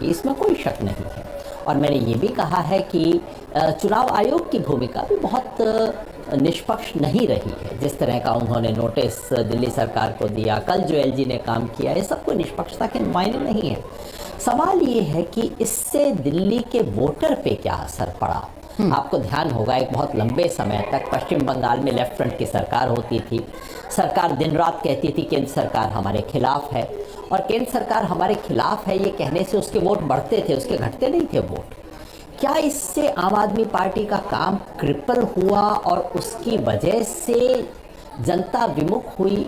इसमें कोई शक नहीं है। और मैंने ये भी कहा है कि चुनाव आयोग की भूमिका भी बहुत निष्पक्ष नहीं रही है। जिस तरह का उन्होंने नोटिस दिल्ली सरकार को दिया, कल जो एलजी ने काम किया, ये सब कोई निष्पक्षता के मायने नहीं है। सवाल ये है कि इससे दिल्ली के वोटर पे क्या असर पड़ा। आपको ध्यान होगा एक बहुत लंबे समय तक पश्चिम बंगाल में लेफ्ट फ्रंट की सरकार होती थी। सरकार दिन रात कहती थी केंद्र सरकार हमारे खिलाफ है, और केंद्र सरकार हमारे खिलाफ है ये कहने से उसके वोट बढ़ते थे, उसके घटते नहीं थे वोट। क्या इससे आम आदमी पार्टी का काम क्रिपल हुआ और उसकी वजह से जनता विमुख हुई?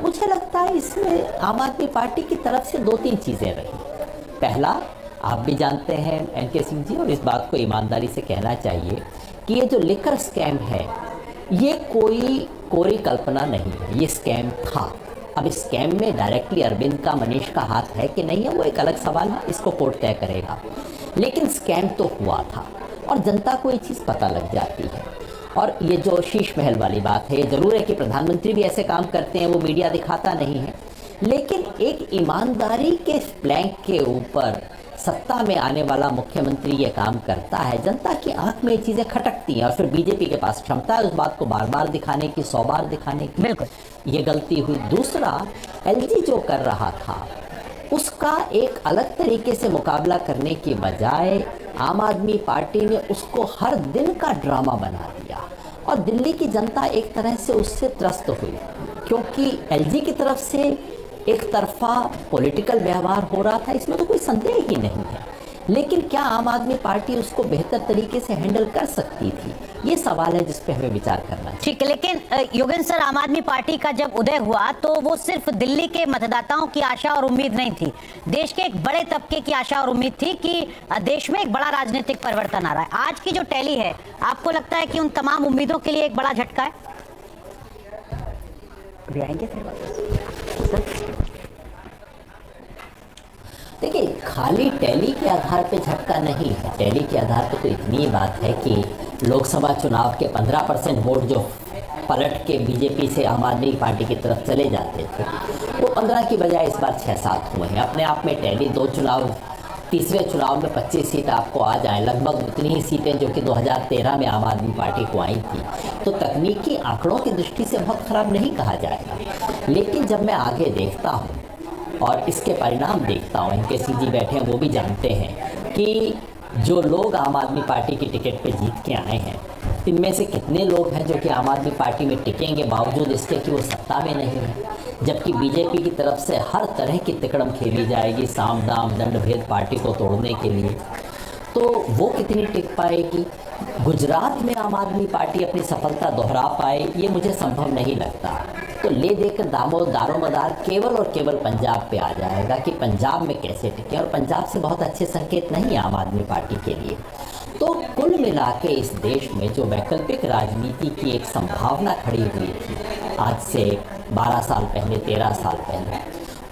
मुझे लगता है इसमें आम आदमी पार्टी की तरफ से दो तीन चीज़ें रही। पहला, आप भी जानते हैं एनके सिंह जी, और इस बात को ईमानदारी से कहना चाहिए कि ये जो लिकर स्कैम है ये कोई कोरी कल्पना नहीं है, ये स्कैम था। अब इस स्कैम में डायरेक्टली अरविंद का, मनीष का हाथ है कि नहीं है वो एक अलग सवाल है, इसको कोर्ट तय करेगा। लेकिन स्कैम तो हुआ था और जनता को ये चीज़ पता लग जाती है। और ये जो शीश महल वाली बात है, ये ज़रूर है कि प्रधानमंत्री भी ऐसे काम करते हैं, वो मीडिया दिखाता नहीं है, लेकिन एक ईमानदारी के प्लैंक के ऊपर सत्ता में आने वाला मुख्यमंत्री ये काम करता है, जनता की आंख में ये चीज़ें खटकती हैं। और फिर बीजेपी के पास क्षमता है उस बात को बार बार दिखाने की, 100 बार दिखाने की। बिल्कुल, ये गलती हुई। दूसरा, एलजी जो कर रहा था उसका एक अलग तरीके से मुकाबला करने की बजाय आम आदमी पार्टी ने उसको हर दिन का ड्रामा बना दिया, और दिल्ली की जनता एक तरह से उससे त्रस्त हुई, क्योंकि एलजी की तरफ से एक तरफा पॉलिटिकल व्यवहार हो रहा था, इसमें तो कोई संदेह ही नहीं है। लेकिन क्या आम आदमी पार्टी उसको बेहतर तरीके से हैंडल कर सकती थी? ये सवाल है जिस पे हमें विचार करना है। ठीक है, लेकिन योगेंद्र सर, आम आदमी पार्टी का जब उदय हुआ तो वो सिर्फ दिल्ली के मतदाताओं की आशा और उम्मीद नहीं थी, देश के एक बड़े तबके की आशा और उम्मीद थी कि देश में एक बड़ा राजनीतिक परिवर्तन आ रहा है। आज की जो टैली है, आपको लगता है कि उन तमाम उम्मीदों के लिए एक बड़ा झटका है? देखिए, खाली टैली के आधार पे झटका नहीं है। टैली के आधार पे तो इतनी बात है कि लोकसभा चुनाव के 15% वोट जो पलट के बीजेपी से आम आदमी पार्टी की तरफ चले जाते थे, वो 15 की बजाय इस बार 6-7 हुए हैं। अपने आप में टैली, दो चुनाव, तीसरे चुनाव में 25 सीट आपको आ जाए, लगभग उतनी ही सीटें जो कि 2013 में आम आदमी पार्टी को आई थी, तो तकनीकी आंकड़ों की दृष्टि से बहुत ख़राब नहीं कहा जाएगा। लेकिन जब मैं आगे देखता हूँ और इसके परिणाम देखता हूँ, इनके सीजी बैठे हैं वो भी जानते हैं कि जो लोग आम आदमी पार्टी की टिकट पे जीत के आए हैं, इनमें से कितने लोग हैं जो कि आम आदमी पार्टी में टिकेंगे बावजूद इसके कि वो सत्ता में नहीं है, जबकि बीजेपी की तरफ से हर तरह की तिकड़म खेली जाएगी साम दाम दंड भेद पार्टी को तोड़ने के लिए, तो वो कितनी टिक पाएगी? गुजरात में आम आदमी पार्टी अपनी सफलता दोहरा पाए, ये मुझे संभव नहीं लगता। तो ले देकर दारोमदार केवल और केवल पंजाब पे आ जाएगा कि पंजाब में कैसे टिके, और पंजाब से बहुत अच्छे संकेत नहीं है आम आदमी पार्टी के लिए। तो कुल मिला के इस देश में जो वैकल्पिक राजनीति की एक संभावना खड़ी हुई थी आज से 12 साल पहले, 13 साल पहले,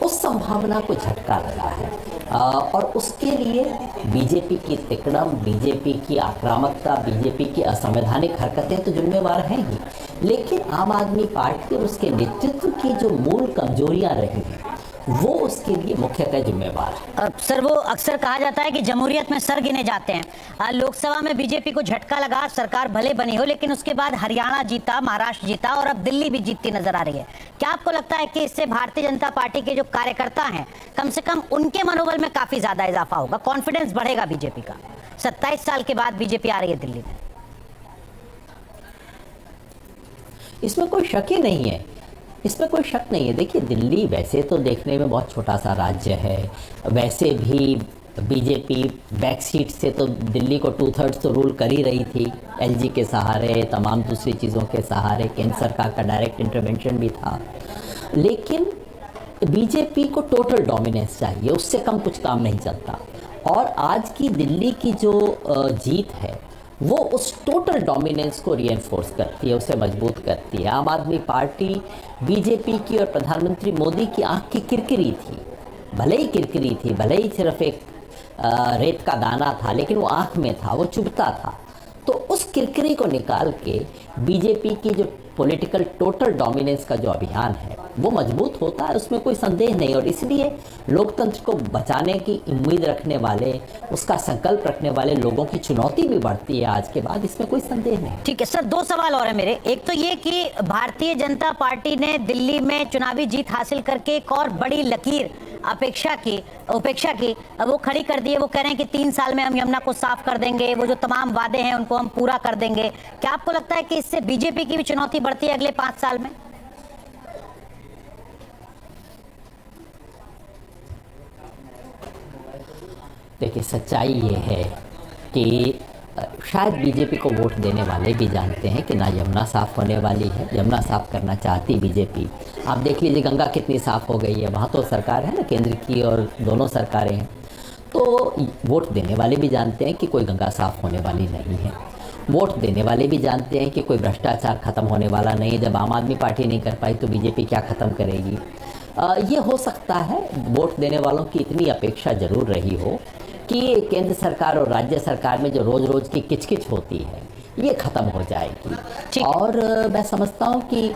उस संभावना को झटका लगा है। और उसके लिए बीजेपी की तिकड़म, बीजेपी की आक्रामकता, बीजेपी की असंवैधानिक हरकतें तो जिम्मेवार हैं ही, लेकिन आम आदमी पार्टी और उसके नेतृत्व की जो मूल कमजोरियां रही हैं वो उसके लिए मुख्यतः जिम्मेवार है। सर, वो अक्सर कहा जाता है कि जमहूरियत में सर गिने जाते हैं। लोकसभा में बीजेपी को झटका लगा, सरकार भले बनी हो, लेकिन उसके बाद हरियाणा जीता, महाराष्ट्र जीता और अब दिल्ली भी जीतती नजर आ रही है। क्या आपको लगता है कि इससे भारतीय जनता पार्टी के जो कार्यकर्ता हैं, कम से कम उनके मनोबल में काफी ज्यादा इजाफा होगा, कॉन्फिडेंस बढ़ेगा बीजेपी का? 27 साल के बाद बीजेपी आ रही है दिल्ली में, इसमें कोई शक ही नहीं है, इसमें कोई शक नहीं है। देखिए, दिल्ली वैसे तो देखने में बहुत छोटा सा राज्य है, वैसे भी बीजेपी बैक सीट से तो दिल्ली को 2/3 तो रूल कर ही रही थी, एलजी के सहारे, तमाम दूसरी चीज़ों के सहारे, केंद्र सरकार का डायरेक्ट इंटरवेंशन भी था। लेकिन बीजेपी को टोटल डोमिनेंस चाहिए, उससे कम कुछ काम नहीं चलता। और आज की दिल्ली की जो जीत है वो उस टोटल डोमिनेंस को रीएनफोर्स करती है, उसे मजबूत करती है। आम आदमी पार्टी बीजेपी की और प्रधानमंत्री मोदी की आंख की किरकिरी थी, भले ही किरकिरी थी, भले ही सिर्फ एक रेत का दाना था, लेकिन वो आंख में था, वो चुभता था। तो उस किरकिरी को निकाल के बीजेपी की जो पॉलिटिकल टोटल डोमिनेंस का जो अभियान है वो मजबूत होता है, उसमें कोई संदेह नहीं। और इसलिए लोकतंत्र को बचाने की उम्मीद रखने वाले, उसका संकल्प रखने वाले लोगों की चुनौती भी बढ़ती है आज के बाद, इसमें कोई संदेह नहीं। ठीक है सर, दो सवाल और है मेरे। एक तो ये कि भारतीय जनता पार्टी ने दिल्ली में चुनावी जीत हासिल करके एक और बड़ी लकीर उपेक्षा की वो खड़ी कर दी है। वो कह रहे हैं कि 3 साल में हम यमुना को साफ कर देंगे, वो जो तमाम वादे हैं उनको हम पूरा कर देंगे। क्या आपको लगता है कि इससे बीजेपी की भी चुनौती बढ़ती है अगले 5 साल में? देखिए, सच्चाई ये है कि शायद बीजेपी को वोट देने वाले भी जानते हैं कि ना यमुना साफ़ होने वाली है। यमुना साफ़ करना चाहती बीजेपी। आप देख लीजिए गंगा कितनी साफ़ हो गई है, वहाँ तो सरकार है ना, केंद्र की और दोनों सरकारें हैं। तो वोट देने वाले भी जानते हैं कि कोई गंगा साफ़ होने वाली नहीं है। वोट देने वाले भी जानते हैं कि कोई भ्रष्टाचार ख़त्म होने वाला नहीं है। जब आम आदमी पार्टी नहीं कर पाई तो बीजेपी क्या ख़त्म करेगी। ये हो सकता है वोट देने वालों की इतनी अपेक्षा ज़रूर रही हो कि केंद्र सरकार और राज्य सरकार में जो रोज़ रोज़ की किचकिच होती है ये ख़त्म हो जाएगी। और मैं समझता हूँ कि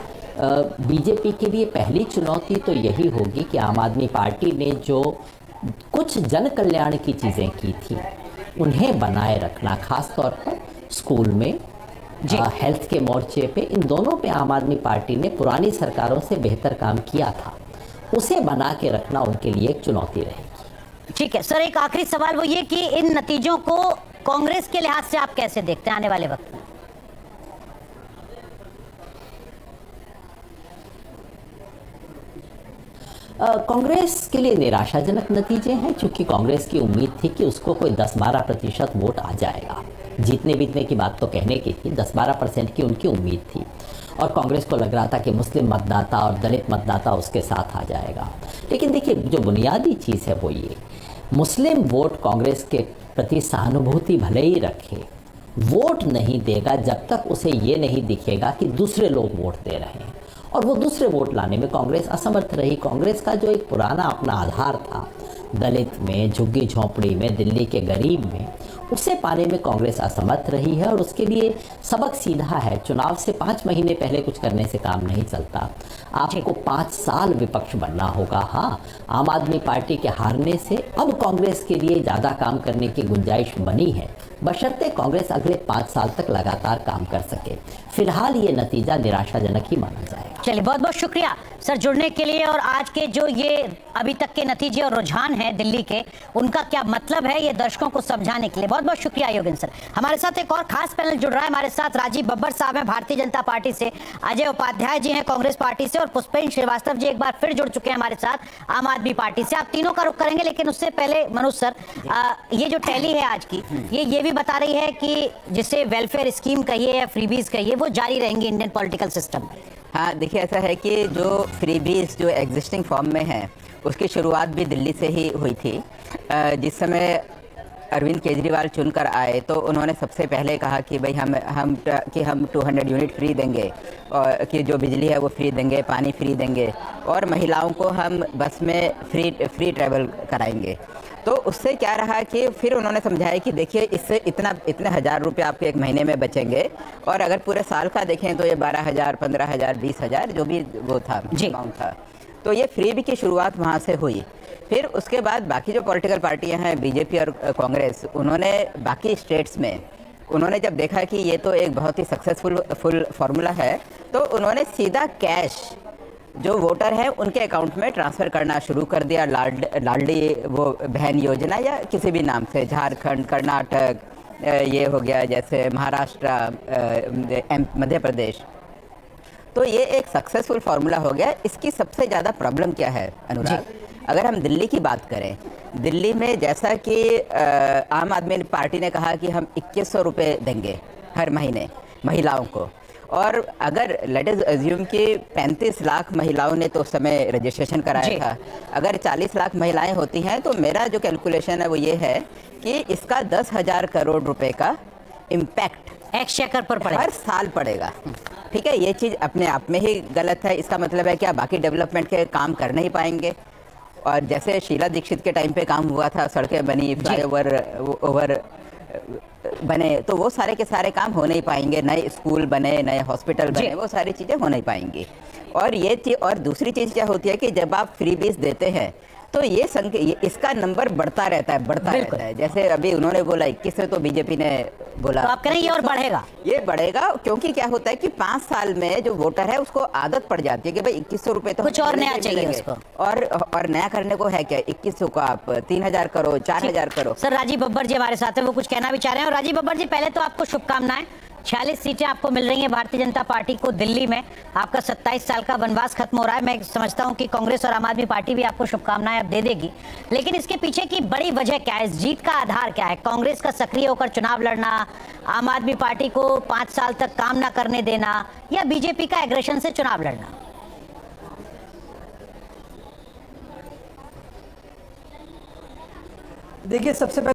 बीजेपी के लिए पहली चुनौती तो यही होगी कि आम आदमी पार्टी ने जो कुछ जन कल्याण की चीज़ें की थी उन्हें बनाए रखना, खास तौर पर स्कूल में, हेल्थ के मोर्चे पे, इन दोनों पे आम आदमी पार्टी ने पुरानी सरकारों से बेहतर काम किया था, उसे बना के रखना उनके लिए एक चुनौती रहेगी। ठीक है सर, एक आखिरी सवाल वो ये कि इन नतीजों को कांग्रेस के लिहाज से आप कैसे देखते हैं आने वाले वक्त में? कांग्रेस के लिए निराशाजनक नतीजे हैं, क्योंकि कांग्रेस की उम्मीद थी कि उसको कोई 10-12% वोट आ जाएगा। जीतने बीतने की बात तो कहने की थी, 10-12% की उनकी उम्मीद थी। और कांग्रेस को लग रहा था कि मुस्लिम मतदाता और दलित मतदाता उसके साथ आ जाएगा। लेकिन देखिए, जो बुनियादी चीज़ है वो ये, मुस्लिम वोट कांग्रेस के प्रति सहानुभूति भले ही रखे, वोट नहीं देगा जब तक उसे ये नहीं दिखेगा कि दूसरे लोग वोट दे रहे हैं। और वो दूसरे वोट लाने में कांग्रेस असमर्थ रही। कांग्रेस का जो एक पुराना अपना आधार था, दलित में, झुग्गी झोंपड़ी में, दिल्ली के गरीब में, उसे पाने में कांग्रेस असमर्थ रही है। और उसके लिए सबक सीधा है, चुनाव से 5 महीने पहले कुछ करने से काम नहीं चलता। आपको 5 साल विपक्ष बनना होगा। हाँ, आम आदमी पार्टी के हारने से अब कांग्रेस के लिए ज़्यादा काम करने की गुंजाइश बनी है, बशर्ते कांग्रेस अगले 5 साल तक लगातार काम कर सके। फिलहाल ये नतीजा निराशाजनक ही माना जाएगा। चलिए, बहुत बहुत शुक्रिया सर जुड़ने के लिए, और आज के जो ये अभी तक के नतीजे और रुझान हैं दिल्ली के, उनका क्या मतलब है ये दर्शकों को समझाने के लिए बहुत बहुत शुक्रिया योगेंद्र सर। हमारे साथ एक और खास पैनल जुड़ रहा है। हमारे साथ राजीव बब्बर साहब हैं भारतीय जनता पार्टी से, अजय उपाध्याय जी हैं कांग्रेस पार्टी से, और पुष्पेंद्र श्रीवास्तव जी एक बार फिर जुड़ चुके हैं हमारे साथ आम आदमी पार्टी से। आप तीनों का रुख करेंगे, लेकिन उससे पहले मनोज सर, ये जो टैली है आज की, ये भी बता रही है कि जिसे वेलफेयर स्कीम कहिए या फ्रीबीज कहिए, वो जारी रहेंगी इंडियन पॉलिटिकल सिस्टम में। हाँ, देखिए, ऐसा है कि जो फ्रीबीज जो एग्जिस्टिंग फॉर्म में है उसकी शुरुआत भी दिल्ली से ही हुई थी। जिस समय अरविंद केजरीवाल चुनकर आए तो उन्होंने सबसे पहले कहा कि भाई हम 200 यूनिट फ्री देंगे, और कि जो बिजली है वो फ्री देंगे, पानी फ्री देंगे, और महिलाओं को हम बस में फ्री ट्रैवल कराएंगे। तो उससे क्या रहा कि फिर उन्होंने समझाया कि देखिए, इससे इतने हज़ार रुपये आपके एक महीने में बचेंगे, और अगर पूरे साल का देखें तो ये 12,000, 15,000, 20,000 जो भी वो था अमाउंट था। तो ये फ्री की शुरुआत वहाँ से हुई। फिर उसके बाद बाकी जो पॉलिटिकल पार्टियां हैं, बीजेपी और कांग्रेस, उन्होंने बाकी स्टेट्स में उन्होंने जब देखा कि ये तो एक बहुत ही सक्सेसफुल फार्मूला है, तो उन्होंने सीधा कैश जो वोटर है उनके अकाउंट में ट्रांसफ़र करना शुरू कर दिया। लाडली वो बहन योजना, या किसी भी नाम से, झारखंड, कर्नाटक, ये हो गया जैसे महाराष्ट्र, मध्य प्रदेश। तो ये एक सक्सेसफुल फार्मूला हो गया। इसकी सबसे ज़्यादा प्रॉब्लम क्या है अनुराग, अगर हम दिल्ली की बात करें, दिल्ली में जैसा कि आम आदमी पार्टी ने कहा कि हम 2100 रुपये देंगे हर महीने महिलाओं को, और अगर लेट अस अज्यूम कि 35 लाख महिलाओं ने तो उस समय रजिस्ट्रेशन कराया था, अगर 40 लाख महिलाएं होती हैं तो मेरा जो कैलकुलेशन है वो ये है कि इसका 10,000 करोड़ रुपए का इम्पैक्ट एक्सचेकर पर पड़ेगा, हर साल पड़ेगा। ठीक है, ये चीज़ अपने आप में ही गलत है। इसका मतलब है कि आप बाकी डेवलपमेंट के काम कर नहीं पाएंगे। और जैसे शीला दीक्षित के टाइम पे काम हुआ था, सड़कें बनी, फ्लाईओवर बने तो वो सारे के सारे काम हो नहीं पाएंगे, नए स्कूल बने, नए हॉस्पिटल बने, वो सारी चीज़ें हो नहीं पाएंगी। और और दूसरी चीज़ क्या होती है कि जब आप फ्रीबीज देते हैं तो ये इसका नंबर बढ़ता रहता है। जैसे अभी उन्होंने बोला 21 से, तो बीजेपी ने बोला तो आप कह रहे हैं ये और बढ़ेगा? ये बढ़ेगा, क्योंकि क्या होता है कि 5 साल में जो वोटर है उसको आदत पड़ जाती है कि भाई 2100 रुपए तो कुछ और नया चाहिए उसको। और नया करने को है क्या, 2100 को आप 3000 करो, 4000 करो। सर, राजीव बब्बर जी हमारे साथ है, वो कुछ कहना भी चाह रहे हैं। और राजीव बब्बर जी, पहले तो आपको शुभकामनाएं। 46 सीटें आपको मिल रही हैं भारतीय जनता पार्टी को दिल्ली में। आपका 27 साल का वनवास खत्म हो रहा है। मैं समझता हूं कि कांग्रेस और आम आदमी पार्टी भी आपको शुभकामनाएं अब दे देगी, लेकिन इसके पीछे की बड़ी वजह क्या है? इस जीत का आधार क्या है? कांग्रेस का सक्रिय होकर चुनाव लड़ना, आम आदमी पार्टी को 5 साल तक काम ना करने देना, या बीजेपी का एग्रेशन से चुनाव लड़ना? देखिए, सबसे पहले